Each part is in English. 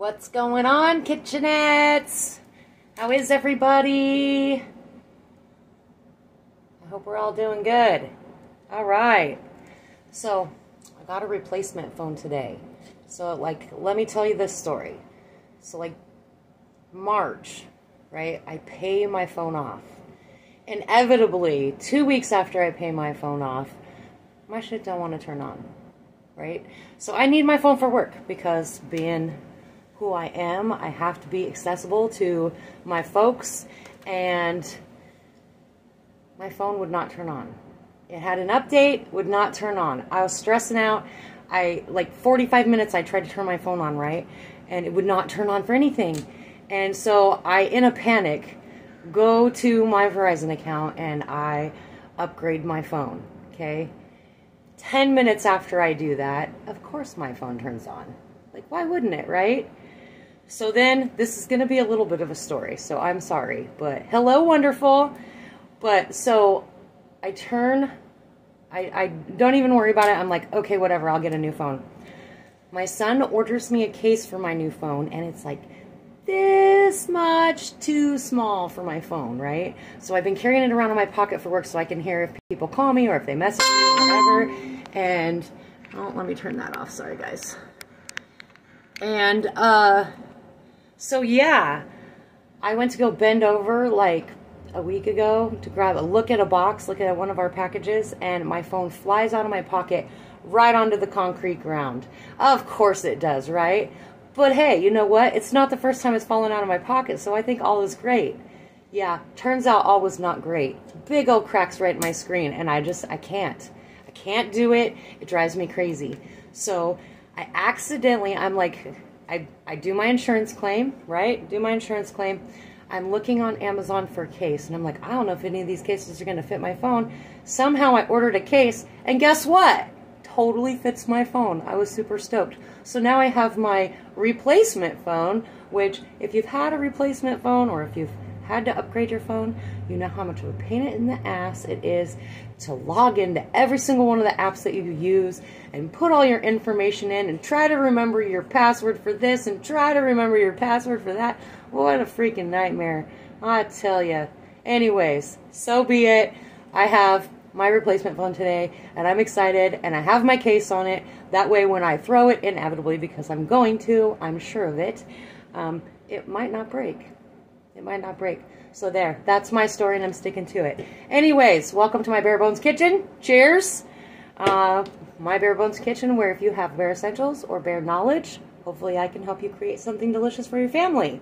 What's going on, kitchenettes? How is everybody? I hope we're all doing good. All right. So, I got a replacement phone today. So, let me tell you this story. So, March, right, I pay my phone off. Inevitably, 2 weeks after I pay my phone off, my shit don't want to turn on, right? So I need my phone for work because being who I am, I have to be accessible to my folks, and my phone would not turn on. It had an update, would not turn on. I was stressing out. 45 minutes I tried to turn my phone on, right? And it would not turn on for anything. And so I, in a panic, go to my Verizon account and I upgrade my phone, okay? 10 minutes after I do that, of course my phone turns on. Why wouldn't it, right? So then, this is going to be a little bit of a story, so I'm sorry. But, hello, wonderful. But, so, I don't even worry about it. I'm like, okay, whatever, I'll get a new phone. My son orders me a case for my new phone, and it's this much too small for my phone, right? So I've been carrying it around in my pocket for work so I can hear if people call me or if they message me or whatever. And, oh, let me turn that off. Sorry, guys. And, so yeah, I went to go bend over a week ago to look at one of our packages, and my phone flies out of my pocket right onto the concrete ground. Of course it does, right? But hey, you know what? It's not the first time it's fallen out of my pocket, so I think all is great. Yeah, turns out all was not great. Big old cracks right in my screen, and I can't. I can't do it. It drives me crazy. So I accidentally, I do my insurance claim, right? Do my insurance claim. I'm looking on Amazon for a case, and I'm like, I don't know if any of these cases are going to fit my phone. Somehow I ordered a case, and guess what? Totally fits my phone. I was super stoked. So now I have my replacement phone, which if you've had a replacement phone or if you've had to upgrade your phone, you know how much of a pain in the ass it is to log into every single one of the apps that you use and put all your information in and try to remember your password for this and try to remember your password for that. What a freaking nightmare, I tell ya. Anyways, so be it. I have my replacement phone today, and I'm excited, and I have my case on it. That way, when I throw it, inevitably, because I'm going to, I'm sure of it, it might not break. It might not break. So there, that's my story, and I'm sticking to it. Anyways, welcome to my Bare Bones Kitchen. Cheers. My Bare Bones Kitchen, where if you have bare essentials or bare knowledge, hopefully I can help you create something delicious for your family.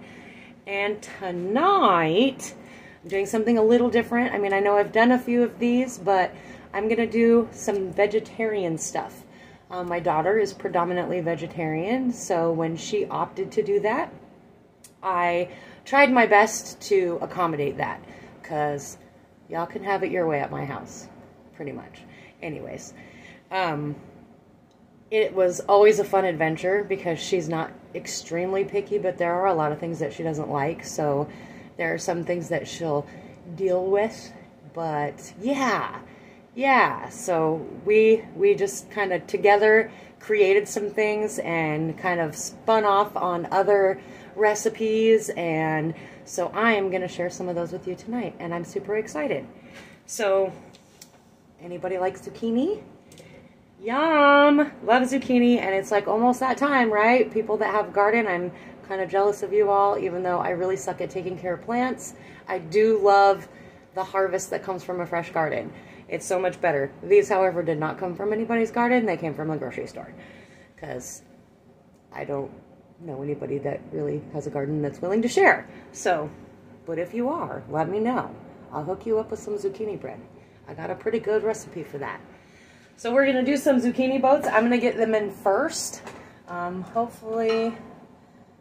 And tonight, I'm doing something a little different. I mean, I know I've done a few of these, but I'm going to do some vegetarian stuff. My daughter is predominantly vegetarian, so when she opted to do that, I tried my best to accommodate that, because y'all can have it your way at my house, pretty much. Anyways, it was always a fun adventure because she's not extremely picky, but there are a lot of things that she doesn't like, so there are some things that she'll deal with. But yeah, so we just kind of together created some things and kind of spun off on other recipes, and so I am going to share some of those with you tonight, and I'm super excited. So, anybody like zucchini? Yum! Love zucchini, and it's almost that time, right? People that have a garden, I'm kind of jealous of you all, even though I really suck at taking care of plants. I do love the harvest that comes from a fresh garden. It's so much better. These, however, did not come from anybody's garden. They came from the grocery store, because I don't know anybody that really has a garden that's willing to share. So, but if you are, let me know. I'll hook you up with some zucchini bread. I got a pretty good recipe for that. So we're going to do some zucchini boats. I'm going to get them in first. Hopefully,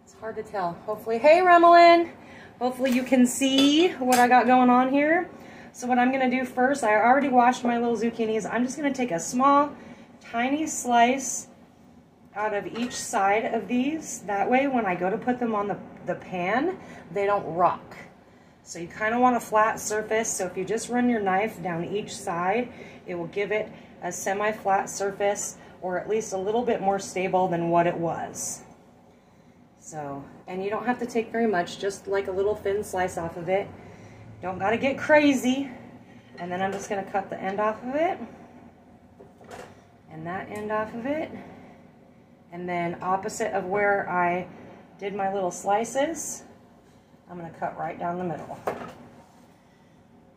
it's hard to tell. Hopefully, hey Remelin! Hopefully you can see what I got going on here. So what I'm going to do first, I already washed my little zucchinis. I'm just going to take a small, tiny slice out of each side of these. That way, when I go to put them on the pan, they don't rock. So you kind of want a flat surface. So if you just run your knife down each side, it will give it a semi-flat surface, or at least a little bit more stable than what it was. So, and you don't have to take very much, just like a little thin slice off of it. Don't gotta get crazy. And then I'm just gonna cut the end off of it. And that end off of it. And then opposite of where I did my little slices, I'm gonna cut right down the middle.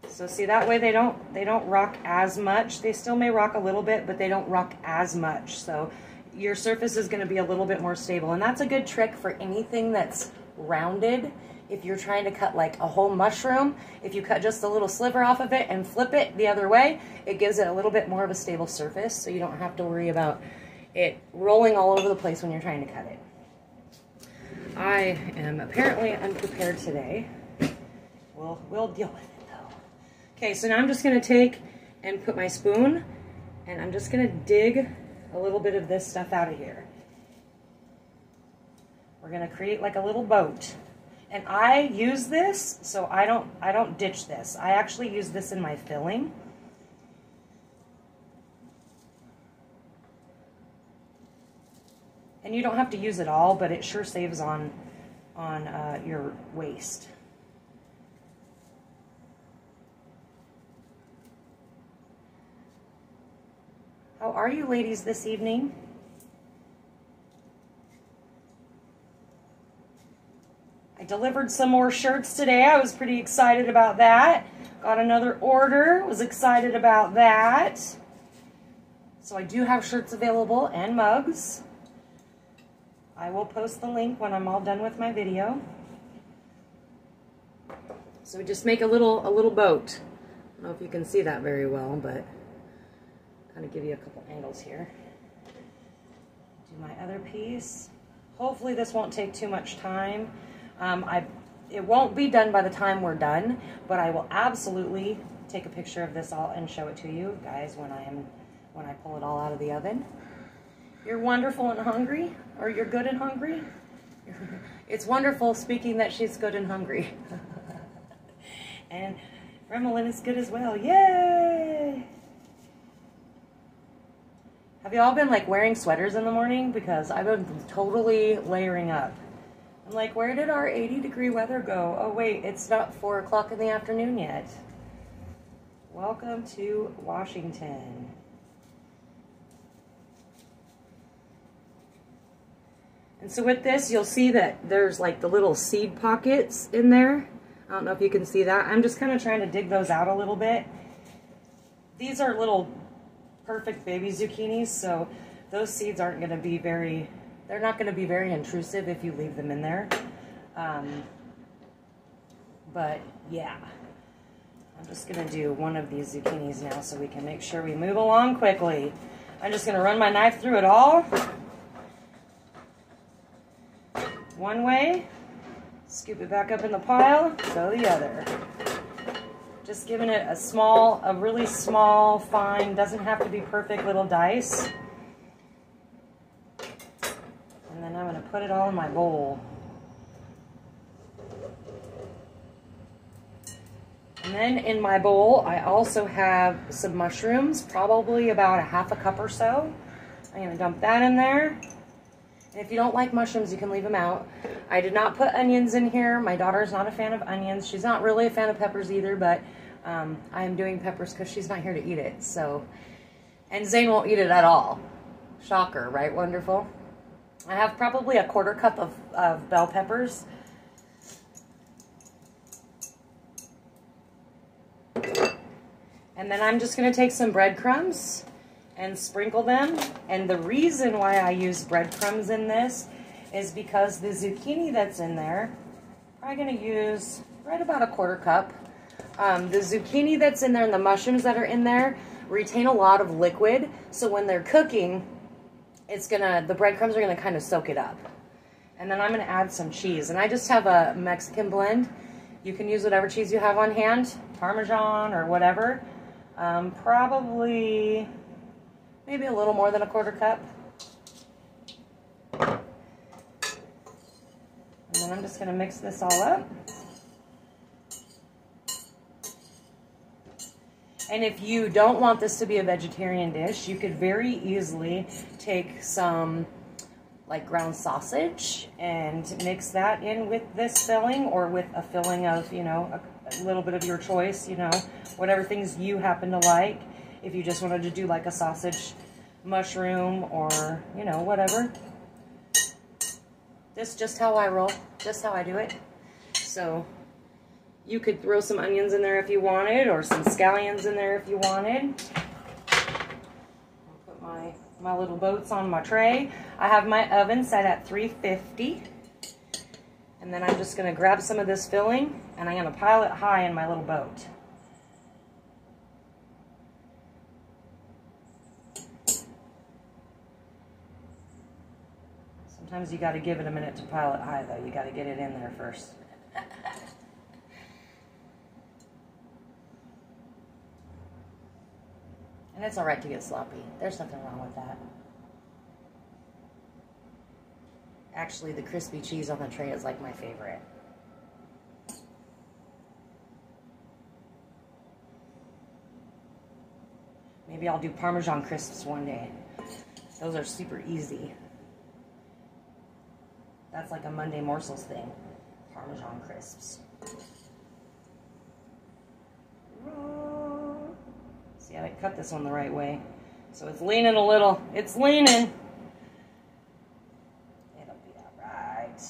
So see, that way they don't rock as much. They still may rock a little bit, but they don't rock as much. So your surface is gonna be a little bit more stable. And that's a good trick for anything that's rounded. If you're trying to cut like a whole mushroom, if you cut just a little sliver off of it and flip it the other way, it gives it a little bit more of a stable surface, so you don't have to worry about it rolling all over the place when you're trying to cut it. I am apparently unprepared today. We'll deal with it though. Okay, so now I'm just gonna take and put my spoon, and I'm just gonna dig a little bit of this stuff out of here. We're gonna create like a little boat. And I use this, so I don't ditch this. I actually use this in my filling. And you don't have to use it all, but it sure saves on your waste. How are you ladies this evening? I delivered some more shirts today. I was pretty excited about that. Got another order. Was excited about that. So I do have shirts available and mugs. I will post the link when I'm all done with my video. So we just make a little boat. I don't know if you can see that very well, but kind of give you a couple angles here. Do my other piece. Hopefully this won't take too much time. It won't be done by the time we're done, but I will absolutely take a picture of this all and show it to you guys when I pull it all out of the oven. You're wonderful and hungry, or you're good and hungry. It's wonderful speaking that she's good and hungry. And Remelin is good as well. Yay! Have you all been like wearing sweaters in the morning? Because I've been totally layering up. I'm like, where did our 80-degree weather go? Oh wait, it's not 4 o'clock in the afternoon yet. Welcome to Washington. And so with this, you'll see that there's like the little seed pockets in there. I don't know if you can see that. I'm just kind of trying to dig those out a little bit. These are little perfect baby zucchinis, so those seeds aren't going to be they're not going to be very intrusive if you leave them in there. But yeah, I'm just going to do one of these zucchinis now so we can make sure we move along quickly. I'm just going to run my knife through it all. One way, scoop it back up in the pile, go the other. Just giving it a really small, fine, doesn't have to be perfect little dice. And then I'm going to put it all in my bowl. And then in my bowl, I also have some mushrooms, probably about a half a cup or so. I'm going to dump that in there. And if you don't like mushrooms, you can leave them out. I did not put onions in here. My daughter's not a fan of onions. She's not really a fan of peppers either, but I am doing peppers because she's not here to eat it. So, and Zane won't eat it at all. Shocker, right? Wonderful. I have probably a quarter cup of bell peppers. And then I'm just going to take some breadcrumbs and sprinkle them. And the reason why I use breadcrumbs in this is because the zucchini that's in there, I'm going to use right about a quarter cup. The zucchini that's in there and the mushrooms that are in there retain a lot of liquid, so when they're cooking, the breadcrumbs are gonna kind of soak it up. And then I'm gonna add some cheese, and I just have a Mexican blend. You can use whatever cheese you have on hand, Parmesan or whatever. Probably maybe a little more than a quarter cup. And then I'm just gonna mix this all up. And if you don't want this to be a vegetarian dish, you could very easily take some like ground sausage and mix that in with this filling, or with a filling of, you know, a little bit of your choice, you know, whatever things you happen to like. If you just wanted to do like a sausage mushroom or, you know, whatever. This is just how I roll, just how I do it. So you could throw some onions in there if you wanted, or some scallions in there if you wanted. I'll put my little boats on my tray. I have my oven set at 350. And then I'm just going to grab some of this filling, and I'm going to pile it high in my little boat. Sometimes you got to give it a minute to pile it high, though. You got to get it in there first. And it's all right to get sloppy. There's nothing wrong with that. Actually, the crispy cheese on the tray is like my favorite. Maybe I'll do Parmesan crisps one day. Those are super easy. That's like a Monday morsels thing. Parmesan crisps. See, I cut this one the right way. So it's leaning a little. It's leaning. It'll be all right.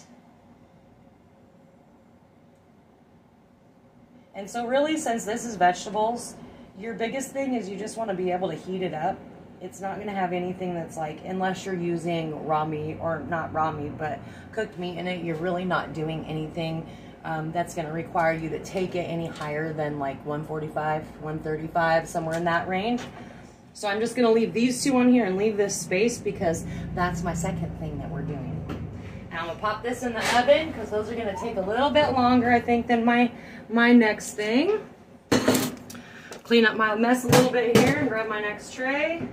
And so really, since this is vegetables, your biggest thing is you just want to be able to heat it up. It's not going to have anything that's like, unless you're using raw meat, or not raw meat, but cooked meat in it, you're really not doing anything that's going to require you to take it any higher than like 145, 135, somewhere in that range. So I'm just going to leave these two on here and leave this space, because that's my second thing that we're doing. And I'm going to pop this in the oven, because those are going to take a little bit longer, I think, than my next thing. Clean up my mess a little bit here and grab my next tray.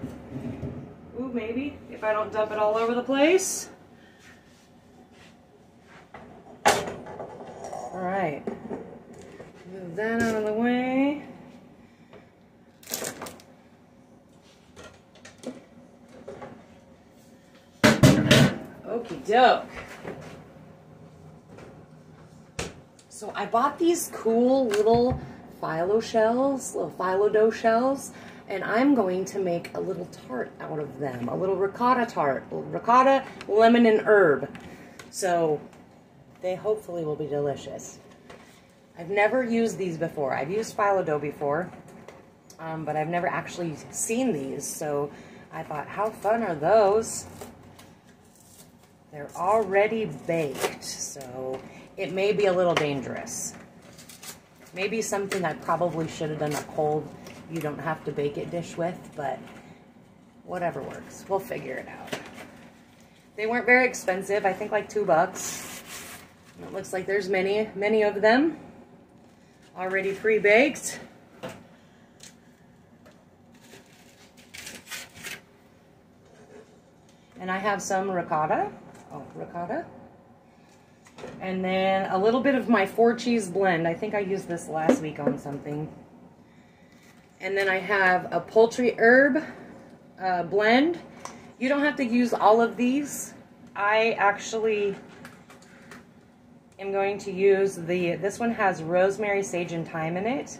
Ooh, maybe, if I don't dump it all over the place. All right, move that out of the way. Okie doke. So I bought these cool little phyllo shells, little phyllo dough shells, and I'm going to make a little tart out of them, a little ricotta tart, ricotta, lemon, and herb. So they hopefully will be delicious. I've never used these before. I've used phyllo dough before, but I've never actually seen these, so I thought, how fun are those? They're already baked, so it may be a little dangerous. Maybe something I probably should have done a cold, you don't have to bake it dish with, but whatever works. We'll figure it out. They weren't very expensive, I think like $2. And it looks like there's many of them already pre-baked. And I have some ricotta. Oh, ricotta. And then a little bit of my 4-cheese blend. I think I used this last week on something. And then I have a poultry herb blend. You don't have to use all of these. I actually am going to use this one has rosemary, sage, and thyme in it.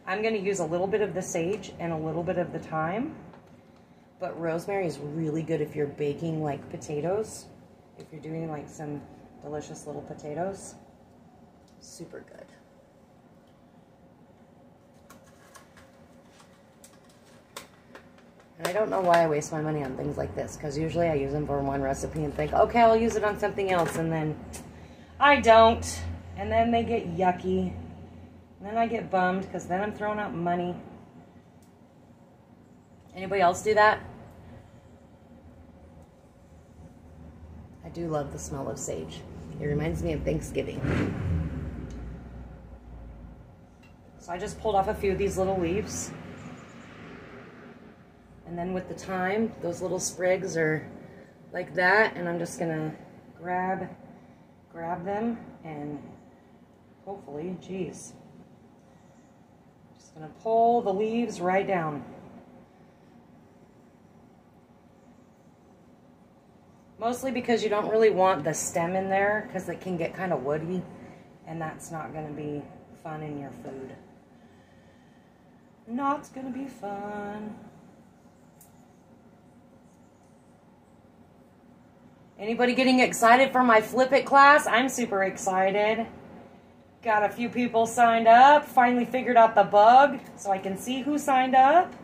I'm going to use a little bit of the sage and a little bit of the thyme. But rosemary is really good if you're baking like potatoes. If you're doing like some delicious little potatoes. Super good. And I don't know why I waste my money on things like this, because usually I use them for one recipe and think, okay, I'll use it on something else, and then I don't. And then they get yucky. And then I get bummed, because then I'm throwing out money. Anybody else do that? I do love the smell of sage. It reminds me of Thanksgiving. So I just pulled off a few of these little leaves. And then with the thyme, those little sprigs are like that. And I'm just gonna grab them and hopefully, geez. Just gonna pull the leaves right down. Mostly because you don't really want the stem in there because it can get kind of woody, and that's not going to be fun in your food. Not going to be fun. Anybody getting excited for my Flip It class? I'm super excited. Got a few people signed up. Finally figured out the bug so I can see who signed up.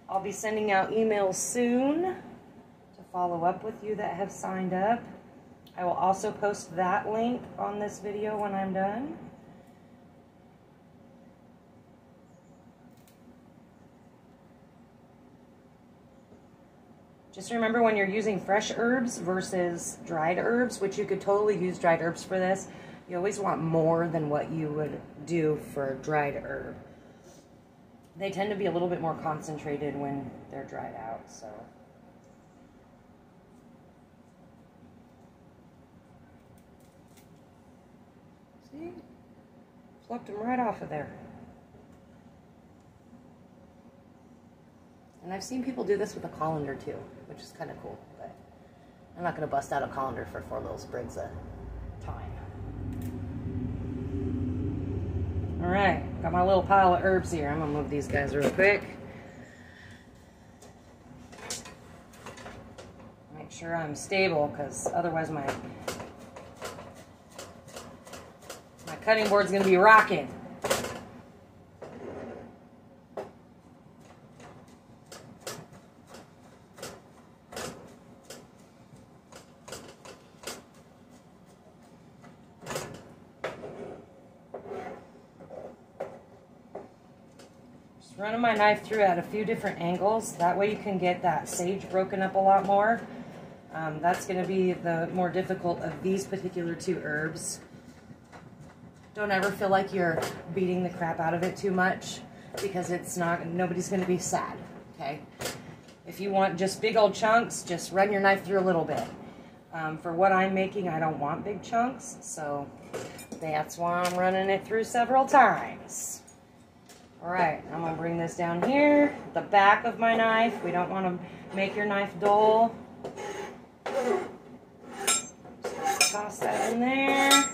I'll be sending out emails soon to follow up with you that have signed up. I will also post that link on this video when I'm done. Just remember, when you're using fresh herbs versus dried herbs, which you could totally use dried herbs for this, you always want more than what you would do for a dried herb. They tend to be a little bit more concentrated when they're dried out, so. See? Plucked them right off of there. And I've seen people do this with a colander too, which is kind of cool, but I'm not going to bust out a colander for 4 little sprigs of thyme. Alright, got my little pile of herbs here. I'm going to move these guys real quick. Make sure I'm stable, because otherwise my cutting board's going to be rocking. Running my knife through at a few different angles. That way you can get that sage broken up a lot more. That's going to be the more difficult of these particular 2 herbs. Don't ever feel like you're beating the crap out of it too much, because it's not, nobody's going to be sad, okay? If you want just big old chunks, just run your knife through a little bit. For what I'm making, I don't want big chunks, so that's why I'm running it through several times. Alright, I'm going to bring this down here, the back of my knife. We don't want to make your knife dull. Just toss that in there.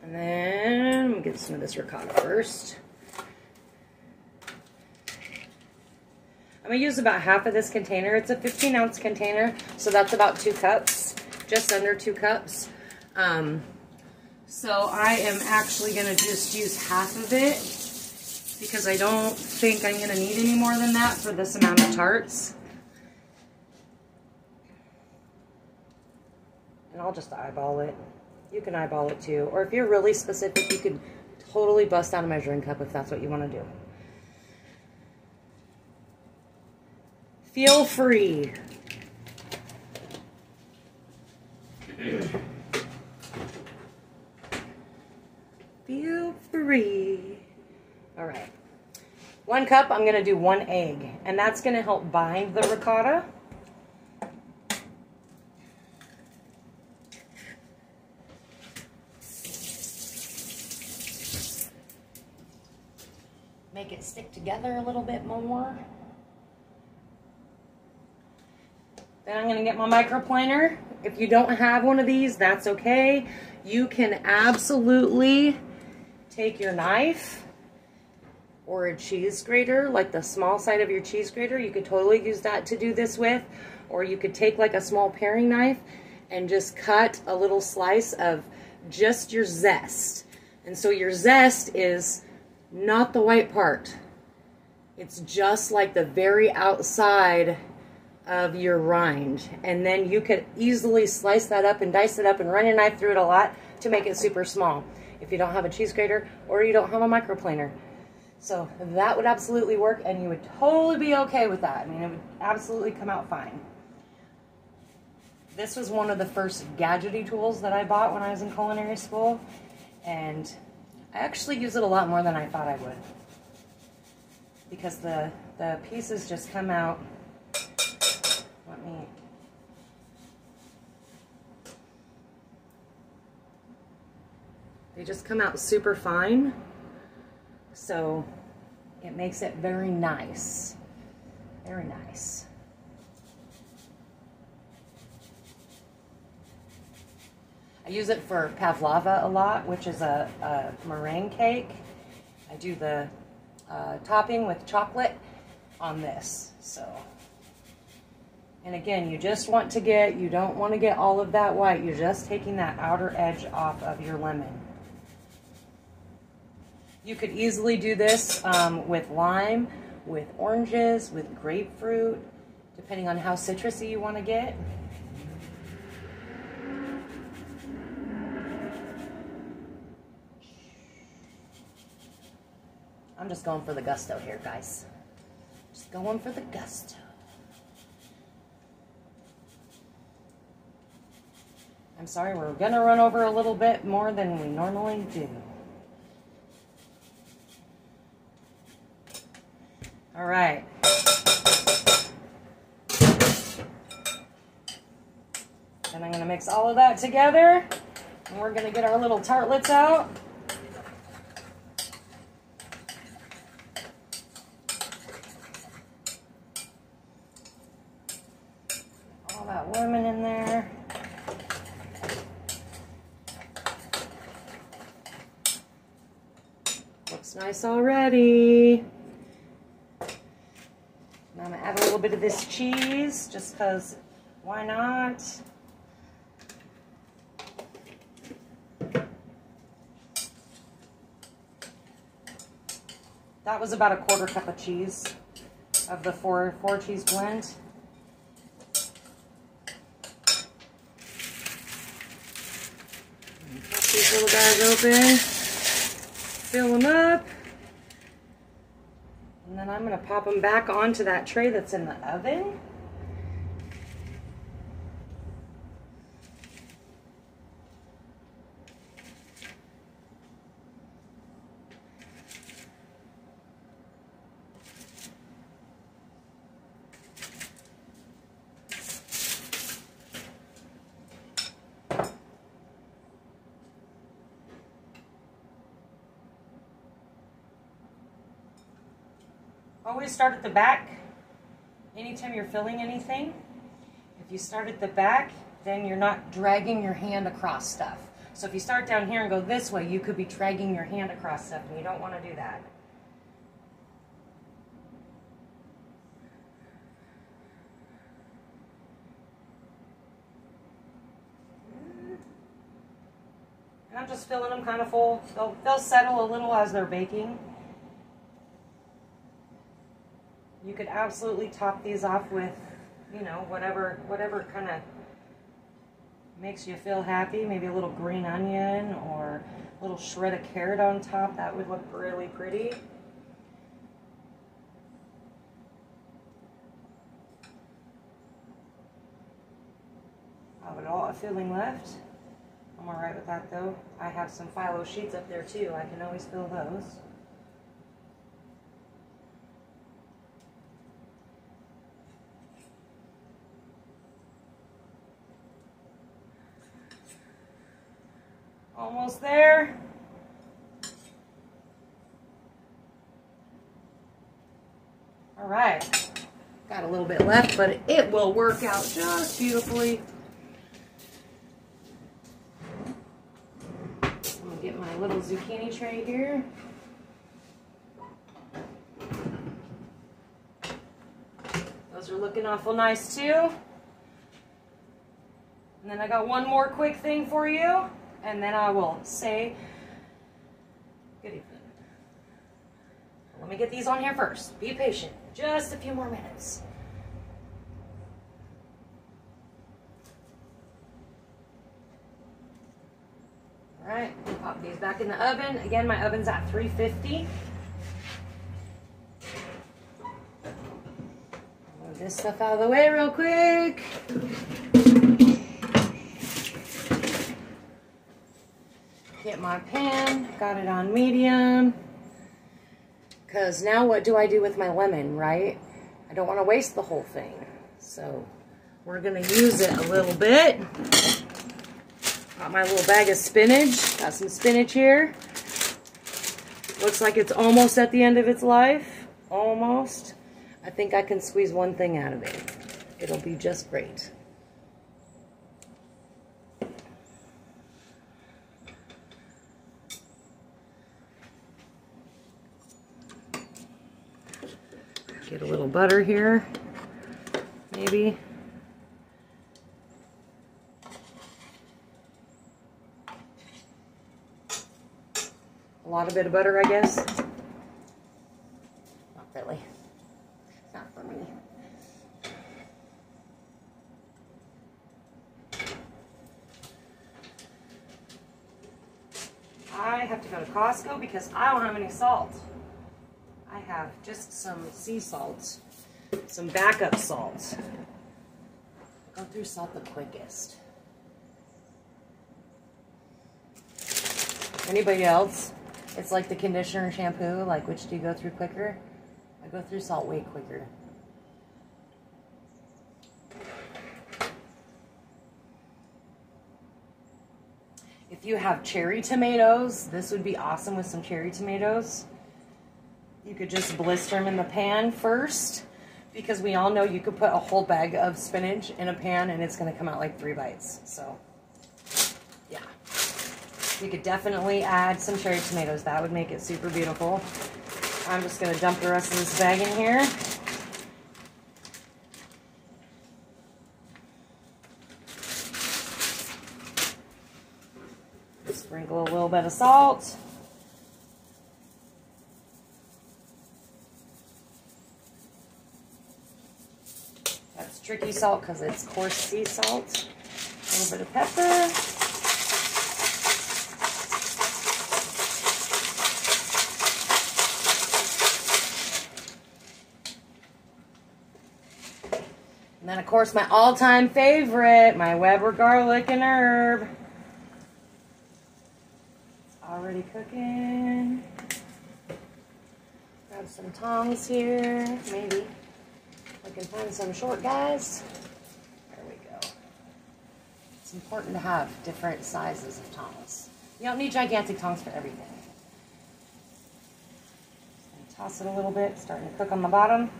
And then I'm going to get some of this ricotta first. I'm going to use about half of this container. It's a 15-ounce container, so that's about 2 cups, just under 2 cups. So I am actually going to just use half of it, because I don't think I'm going to need any more than that for this amount of tarts. And I'll just eyeball it. You can eyeball it too. Or if you're really specific, you could totally bust out a measuring cup if that's what you want to do. Feel free. Feel free. All right. 1 cup, I'm going to do 1 egg, and that's going to help bind the ricotta. Make it stick together a little bit more. Then I'm going to get my microplaner. If you don't have one of these, that's okay. You can absolutely take your knife or a cheese grater, like the small side of your cheese grater. You could totally use that to do this with. Or you could take like a small paring knife and just cut a little slice of just your zest. And so your zest is not the white part. It's just like the very outside of your rind. And then you could easily slice that up and dice it up and run your knife through it a lot to make it super small if you don't have a cheese grater or you don't have a microplaner. So that would absolutely work, and you would totally be okay with that. I mean, it would absolutely come out fine. This was one of the first gadgety tools that I bought when I was in culinary school, and I actually use it a lot more than I thought I would, because the pieces just come out. They just come out super fine, so it makes it very nice. Very nice. I use it for pavlova a lot, which is a meringue cake. I do the topping with chocolate on this, so. And again, you just want to get, you don't want to get all of that white. You're just taking that outer edge off of your lemon. You could easily do this with lime, with oranges, with grapefruit, depending on how citrusy you want to get. I'm just going for the gusto here, guys. Just going for the gusto. I'm sorry, we're gonna run over a little bit more than we normally do. All right. And I'm gonna mix all of that together, and we're gonna get our little tartlets out. All that lemon in there. Looks nice already. Now I'm gonna add a little bit of this cheese, just because, why not? That was about a 1/4 cup of cheese of the four cheese blend. Pop these little guys open, fill them up, and then I'm going to pop them back onto that tray that's in the oven. Always start at the back anytime you're filling anything. If you start at the back, then you're not dragging your hand across stuff. So if you start down here and go this way, you could be dragging your hand across stuff, and you don't want to do that. And I'm just filling them kind of full. They'll settle a little as they're baking. You could absolutely top these off with, you know, whatever kind of makes you feel happy. Maybe a little green onion or a little shred of carrot on top. That would look really pretty. Have it all a filling left. I'm all right with that though. I have some phyllo sheets up there too. I can always fill those. Almost there. All right. Got a little bit left, but it will work out just beautifully. I'm gonna get my little zucchini tray here. Those are looking awful nice too. And then I got one more quick thing for you. And then I will say good evening. Let me get these on here first. Be patient. Just a few more minutes. All right, pop these back in the oven. Again, my oven's at 350. Move this stuff out of the way real quick. Get my pan, got it on medium. Because now what do I do with my lemon, right? I don't want to waste the whole thing. So we're going to use it a little bit. Got my little bag of spinach. Got some spinach here. Looks like it's almost at the end of its life. Almost. I think I can squeeze one thing out of it. It'll be just great. Get a little butter here, maybe. A lot of bit of butter, I guess. Not really. Not for me. I have to go to Costco because I don't have any salt. I have just some sea salt, some backup salt. Go through salt the quickest. Anybody else? It's like the conditioner and shampoo, like which do you go through quicker? I go through salt way quicker. If you have cherry tomatoes, this would be awesome with some cherry tomatoes. You could just blister them in the pan first, because we all know you could put a whole bag of spinach in a pan and it's going to come out like 3 bites. So, yeah. You could definitely add some cherry tomatoes. That would make it super beautiful. I'm just going to dump the rest of this bag in here. Sprinkle a little bit of salt. That's tricky salt because it's coarse sea salt. A little bit of pepper. And then, of course, my all-time favorite, my Weber garlic and herb. Already cooking. Grab some tongs here, maybe. I can find some short guys. There we go. It's important to have different sizes of tongs. You don't need gigantic tongs for everything. Just gonna toss it a little bit, starting to cook on the bottom.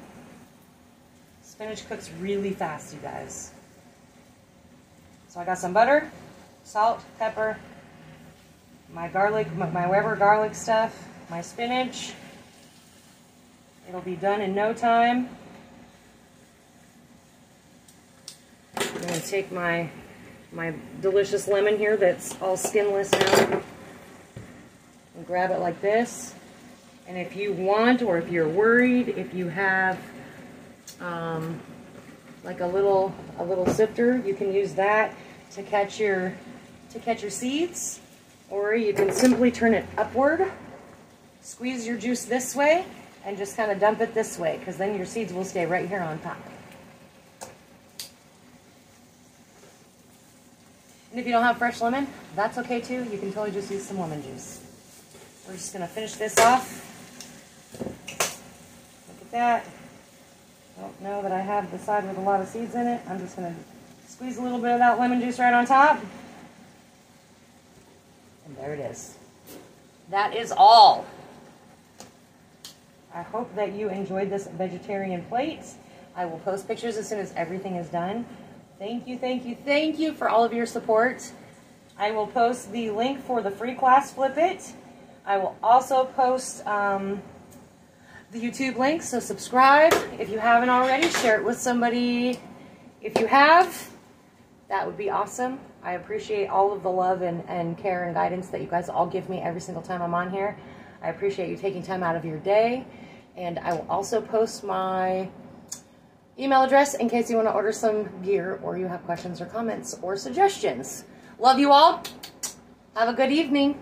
Spinach cooks really fast, you guys. So I got some butter, salt, pepper, my garlic, my Weber garlic stuff, my spinach. It'll be done in no time. I'm going to take my delicious lemon here that's all skinless now and grab it like this. And if you want, or if you're worried, if you have like a little sifter, you can use that to catch your seeds. Or you can simply turn it upward, squeeze your juice this way, and just kind of dump it this way, because then your seeds will stay right here on top. And if you don't have fresh lemon, that's okay too. You can totally just use some lemon juice. We're just going to finish this off. Look at that. I don't know that I have the side with a lot of seeds in it. I'm just going to squeeze a little bit of that lemon juice right on top. And there it is. That is all. I hope that you enjoyed this vegetarian plate. I will post pictures as soon as everything is done. Thank you, thank you, thank you for all of your support. I will post the link for the free class, Flip It. I will also post the YouTube link, so subscribe if you haven't already. Share it with somebody if you have. That would be awesome. I appreciate all of the love and care and guidance that you guys all give me every single time I'm on here. I appreciate you taking time out of your day. And I will also post my email address in case you want to order some gear or you have questions or comments or suggestions. Love you all. Have a good evening.